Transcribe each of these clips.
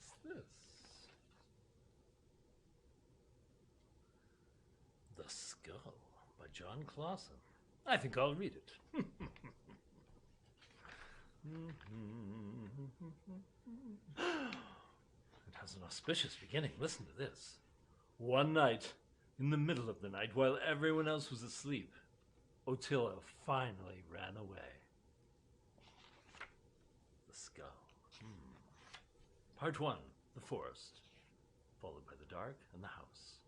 What's this? The Skull by John Clausen. I think I'll read it. It has an auspicious beginning. Listen to this. One night, in the middle of the night, while everyone else was asleep, Ottila finally ran away. The Skull. Part 1, the forest, followed by the dark and the house.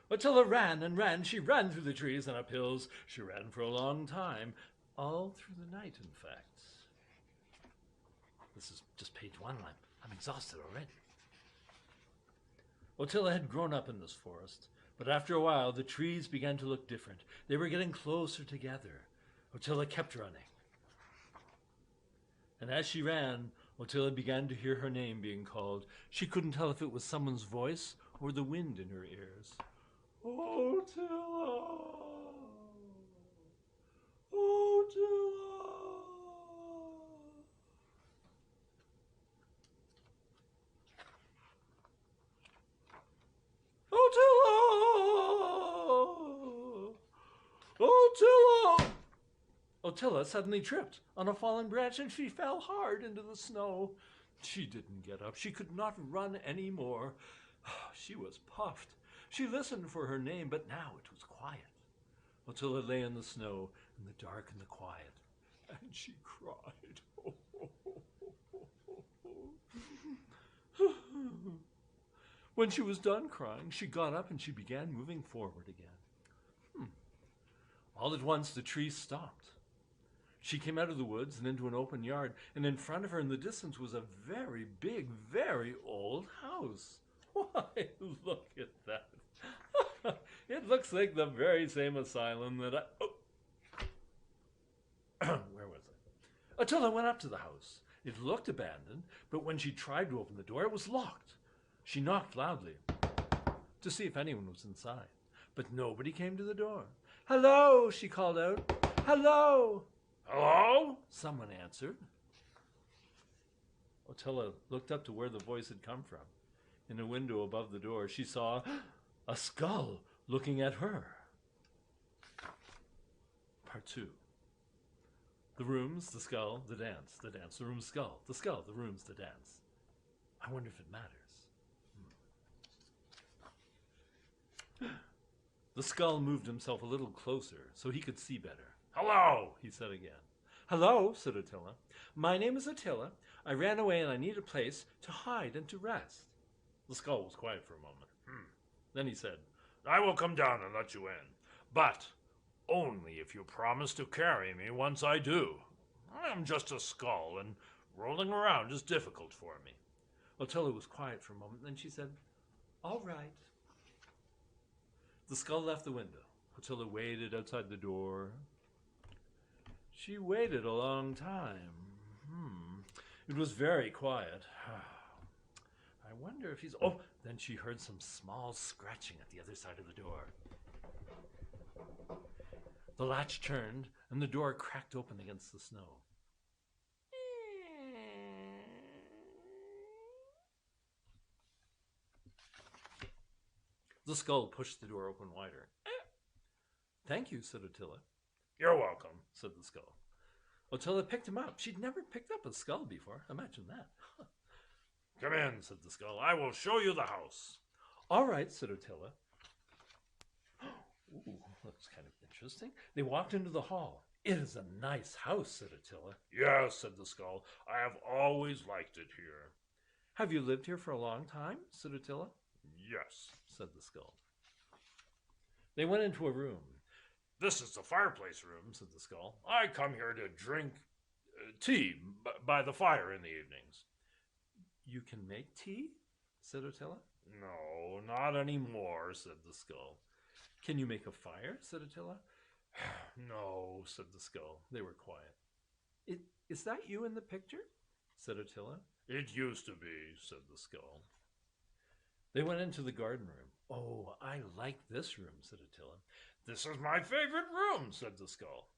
Ottila ran and ran. She ran through the trees and up hills. She ran for a long time, all through the night, in fact. This is just page 1. I'm exhausted already. Ottila had grown up in this forest, but after a while the trees began to look different. They were getting closer together. Ottila kept running. And as she ran, Ottila began to hear her name being called. She couldn't tell if it was someone's voice or the wind in her ears. Ottila! Ottila! Ottila! Ottila! Ottila suddenly tripped on a fallen branch and she fell hard into the snow. She didn't get up. She could not run any more. She was puffed. She listened for her name, but now it was quiet. Ottila lay in the snow, in the dark and the quiet, and she cried. When she was done crying, she got up and she began moving forward again. All at once, the trees stopped. She came out of the woods and into an open yard, and in front of her in the distance was a very big, very old house. Why, look at that. It looks like the very same asylum that Where was I? Ottila went up to the house. It looked abandoned, but when she tried to open the door, it was locked. She knocked loudly to see if anyone was inside, but nobody came to the door. "Hello," she called out. "Hello." "Hello?" someone answered. Ottila looked up to where the voice had come from. In a window above the door, she saw a skull looking at her. Part 2. The rooms, the skull, the dance, the room, skull, the rooms, the dance. I wonder if it matters. The skull moved himself a little closer so he could see better. "Hello," he said again. "Hello," said Ottila. "My name is Ottila. I ran away and I need a place to hide and to rest." The skull was quiet for a moment. Then he said, "I will come down and let you in, but only if you promise to carry me once I do. I am just a skull, and rolling around is difficult for me." Ottila was quiet for a moment, then she said, "All right." The skull left the window. Ottila waited outside the door. She waited a long time. It was very quiet. I wonder if he's... Oh, then she heard some small scratching at the other side of the door. The latch turned, and the door cracked open against the snow. The skull pushed the door open wider. "Thank you," said Ottila. "You're welcome," said the skull. Ottila picked him up. She'd never picked up a skull before. Imagine that. "Come in," said the skull. "I will show you the house." "All right," said Ottila. Ooh, that's kind of interesting. They walked into the hall. "It is a nice house," said Ottila. "Yes," said the skull. "I have always liked it here." "Have you lived here for a long time?" said Ottila. "Yes," said the skull. They went into a room. "This is the fireplace room," said the skull. "I come here to drink tea by the fire in the evenings." "You can make tea?" said Ottila. "No, not anymore," said the skull. "Can you make a fire?" said Ottila. "No," said the skull. They were quiet. Is that you in the picture?" said Ottila. "It used to be," said the skull. They went into the garden room. "Oh, I like this room," said Ottila. "This is my favorite room," said the skull.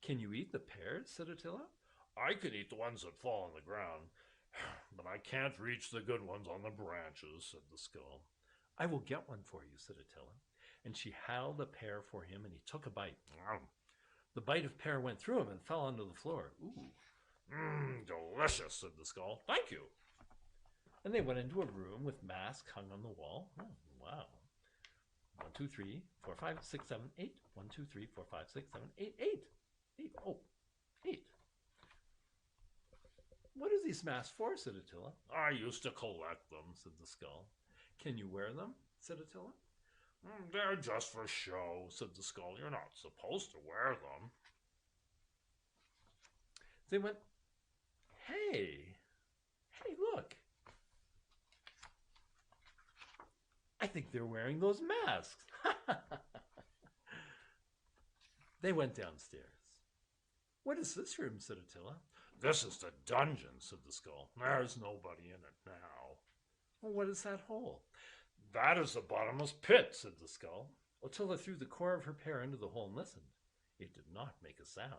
"Can you eat the pears?" said Ottila. "I can eat the ones that fall on the ground. But I can't reach the good ones on the branches, said the skull. I will get one for you, said Attila. And she held a pear for him, and he took a bite. The bite of pear went through him and fell onto the floor. Ooh. Delicious, said the skull. Thank you. And they went into a room with masks hung on the wall. Oh, wow. 1, 2, 3, 4, 5, 6, 7, 8. 1, 2, 3, 4, 5, 6, 7, 8. 8. Oh, 8. What are these masks for, said Attila. I used to collect them, said the skull. Can you wear them, said Attila. They're just for show, said the skull. You're not supposed to wear them. They went, hey, look. I think they're wearing those masks. They went downstairs. What is this room, said Attila. This is the dungeon, said the skull. There's nobody in it now. Well, what is that hole? That is the bottomless pit, said the skull. Attila threw the core of her pear into the hole and listened. It did not make a sound.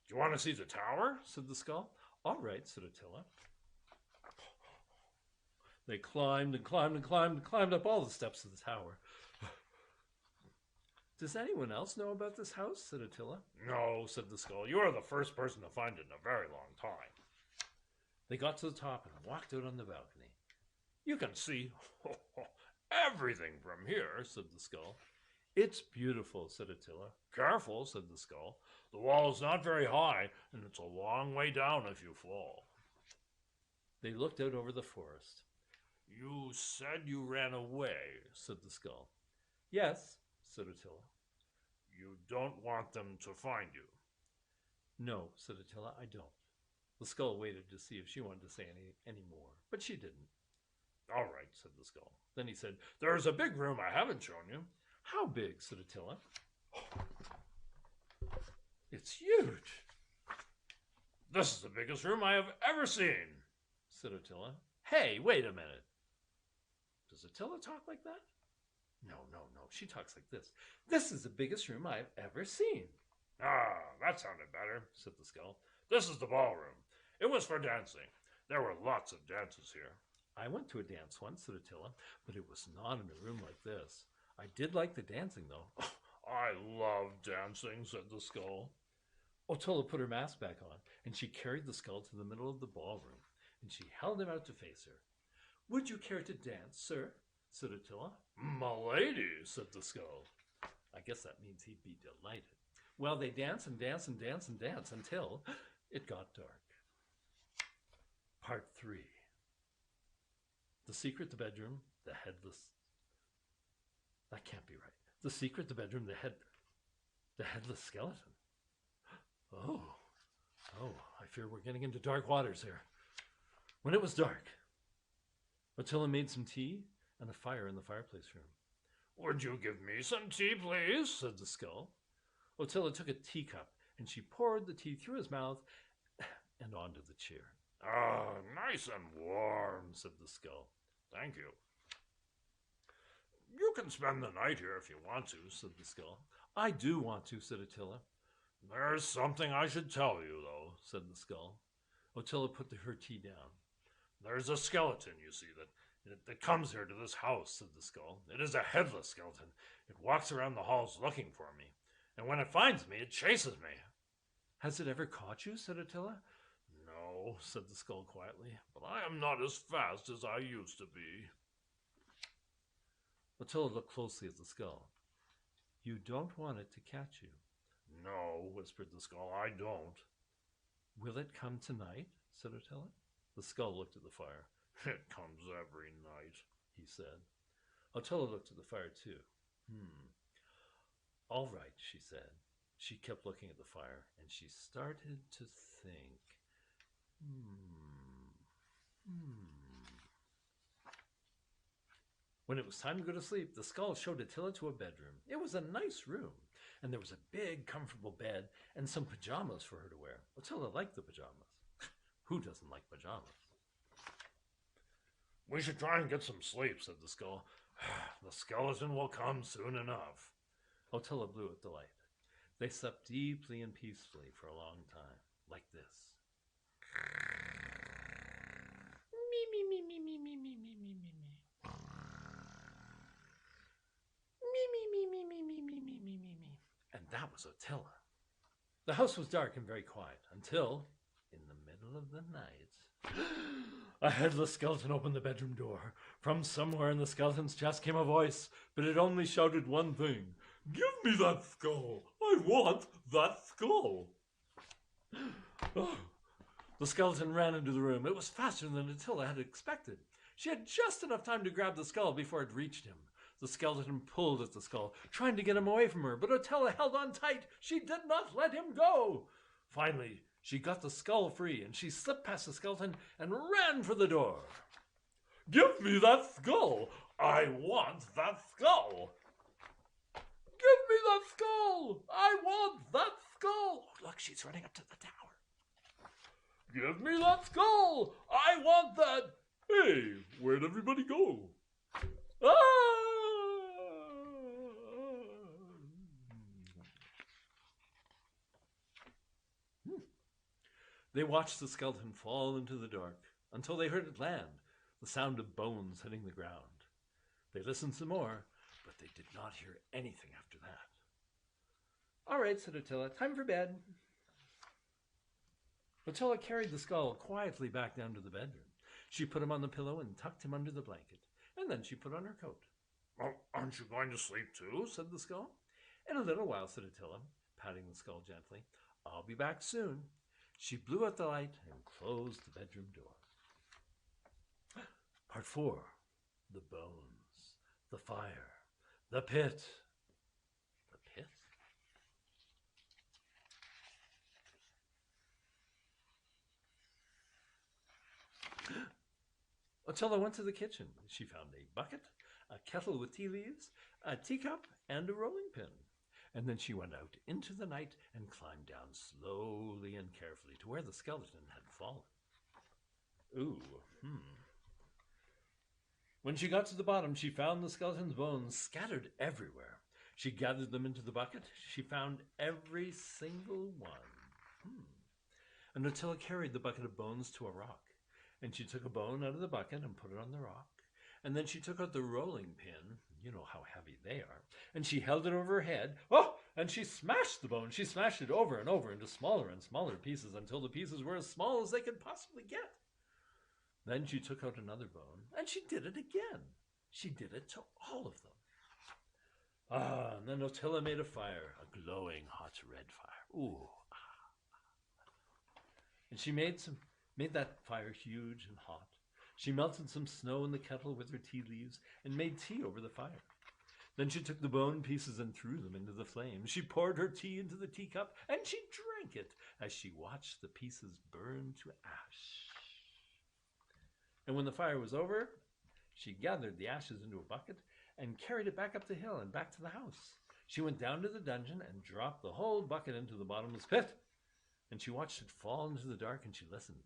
Do you want to see the tower? Said the skull. All right, said Attila. They climbed and climbed and climbed and climbed up all the steps of the tower. Does anyone else know about this house? Said Attila. No, said the skull. You are the first person to find it in a very long time. They got to the top and walked out on the balcony. You can see everything from here, said the skull. It's beautiful, said Attila. Careful, said the skull. The wall is not very high, and it's a long way down if you fall. They looked out over the forest. You said you ran away, said the skull. Yes, said Attila. You don't want them to find you? No, said Attila, I don't. The skull waited to see if she wanted to say any more, but she didn't. All right, said the skull. Then he said, there's a big room I haven't shown you. How big, said Attila. It's huge. This is the biggest room I have ever seen, said Attila. Hey, wait a minute. Does Attila talk like that? No. She talks like this. This is the biggest room I've ever seen. Ah, that sounded better, said the skull. This is the ballroom. It was for dancing. There were lots of dances here. I went to a dance once, said Attila, but it was not in a room like this. I did like the dancing, though. I love dancing, said the skull. Attila put her mask back on, and she carried the skull to the middle of the ballroom, and she held him out to face her. Would you care to dance, sir? Said Attila. M'lady, said the skull. I guess that means he'd be delighted. Well, they danced and danced and danced and danced until it got dark. Part 3. The secret, the bedroom, the headless... That can't be right. The secret, the bedroom, the headless skeleton. Oh, I fear we're getting into dark waters here. When it was dark, Attila made some tea and a fire in the fireplace room. Would you give me some tea, please? Said the skull. Attila took a teacup and she poured the tea through his mouth and onto the chair. Ah, nice and warm, said the skull. Thank you. You can spend the night here if you want to, said the skull. I do want to, said Attila. There's something I should tell you, though, said the skull. Attila put her tea down. There's a skeleton, you see, that comes here to this house, said the skull. It is a headless skeleton. It walks around the halls looking for me, and when it finds me, it chases me. Has it ever caught you, said Attila. No, said the skull quietly, but I am not as fast as I used to be. Attila looked closely at the skull. You don't want it to catch you. No, whispered the skull, I don't. Will it come tonight? Said Attila. The skull looked at the fire. It comes every night, he said. Attila looked at the fire too. All right, she said. She kept looking at the fire, and she started to think. When it was time to go to sleep, the skull showed Attila to a bedroom. It was a nice room, and there was a big, comfortable bed and some pajamas for her to wear. Attila liked the pajamas. Who doesn't like pajamas? We should try and get some sleep, said the skull. The skeleton will come soon enough. Attila blew out the light. They slept deeply and peacefully for a long time, like this. me, me, me, me, me, me, me, me, me, me. Me, me, me, me, me, me, me, me, me, me, me. And that was Attila. The house was dark and very quiet until, in the middle of the night, a headless skeleton opened the bedroom door. From somewhere in the skeleton's chest came a voice, but it only shouted one thing. Give me that skull! I want that skull! Oh. The skeleton ran into the room. It was faster than Attila had expected. She had just enough time to grab the skull before it reached him. The skeleton pulled at the skull, trying to get him away from her, but Attila held on tight. She did not let him go. Finally, she got the skull free, and she slipped past the skeleton and ran for the door. Give me that skull! I want that skull! Give me that skull! I want that skull! Oh, look, she's running up to the tower. Give me that skull! I want that! Hey, where'd everybody go? Ah! They watched the skeleton fall into the dark until they heard it land, the sound of bones hitting the ground. They listened some more, but they did not hear anything after that. All right, said Attila, time for bed. Attila carried the skull quietly back down to the bedroom. She put him on the pillow and tucked him under the blanket, and then she put on her coat. Well, aren't you going to sleep too? Said the skull. In a little while, said Attila, patting the skull gently. I'll be back soon. She blew out the light and closed the bedroom door. Part 4. The bones, the fire, the pit. The pit? Attila went to the kitchen. She found a bucket, a kettle with tea leaves, a teacup, and a rolling pin. And then she went out into the night and climbed down slowly and carefully to where the skeleton had fallen. When she got to the bottom, she found the skeleton's bones scattered everywhere. She gathered them into the bucket. She found every single one. And Attila carried the bucket of bones to a rock. And she took a bone out of the bucket and put it on the rock. And then she took out the rolling pin, you know how heavy they are, and she held it over her head. Oh, and she smashed the bone. She smashed it over and over into smaller and smaller pieces until the pieces were as small as they could possibly get. Then she took out another bone, and she did it again. She did it to all of them. And then Attila made a fire, a glowing hot red fire. And she made that fire huge and hot. She melted some snow in the kettle with her tea leaves and made tea over the fire. Then she took the bone pieces and threw them into the flames. She poured her tea into the teacup and she drank it as she watched the pieces burn to ash. And when the fire was over, she gathered the ashes into a bucket and carried it back up the hill and back to the house. She went down to the dungeon and dropped the whole bucket into the bottomless pit. And she watched it fall into the dark and she listened.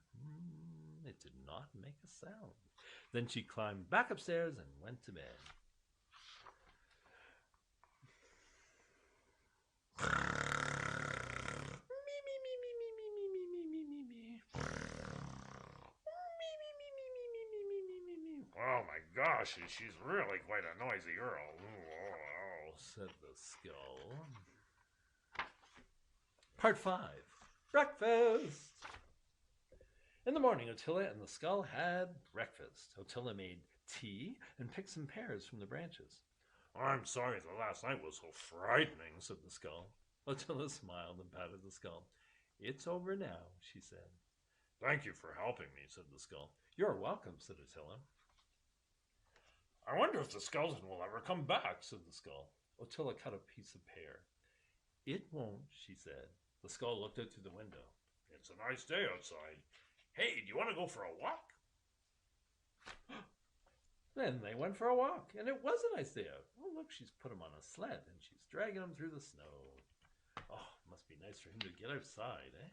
It did not make a sound. Then she climbed back upstairs and went to bed. Oh my gosh, she's really quite a noisy girl, said the skull. Part 5. Breakfast! In the morning, Attila and the skull had breakfast. Attila made tea and picked some pears from the branches. I'm sorry the last night was so frightening, said the skull. Attila smiled and patted the skull. It's over now, she said. Thank you for helping me, said the skull. You're welcome, said Attila. I wonder if the skeleton will ever come back, said the skull. Attila cut a piece of pear. It won't, she said. The skull looked out through the window. It's a nice day outside. Hey, do you want to go for a walk? Then they went for a walk, and it was a nice day out. Oh, look, she's put him on a sled, and she's dragging him through the snow. Oh, must be nice for him to get outside, eh?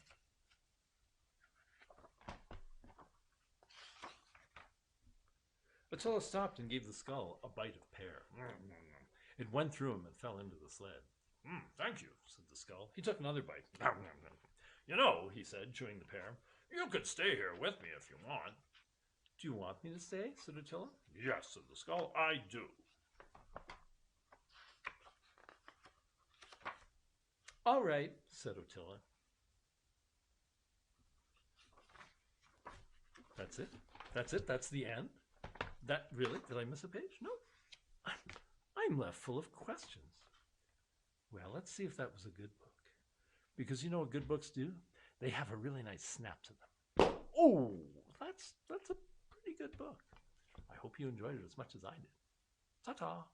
Attila stopped and gave the skull a bite of pear. It went through him and fell into the sled. Thank you, said the skull. He took another bite. You know, he said, chewing the pear, you could stay here with me if you want. Do you want me to stay? Said Attila. Yes, said the skull, I do. All right, said Attila. That's it. That's it. That's the end. That really? Did I miss a page? No. I'm left full of questions. Well, let's see if that was a good book. Because you know what good books do? They have a really nice snap to them. Oh, that's a pretty good book. I hope you enjoyed it as much as I did. Ta-ta.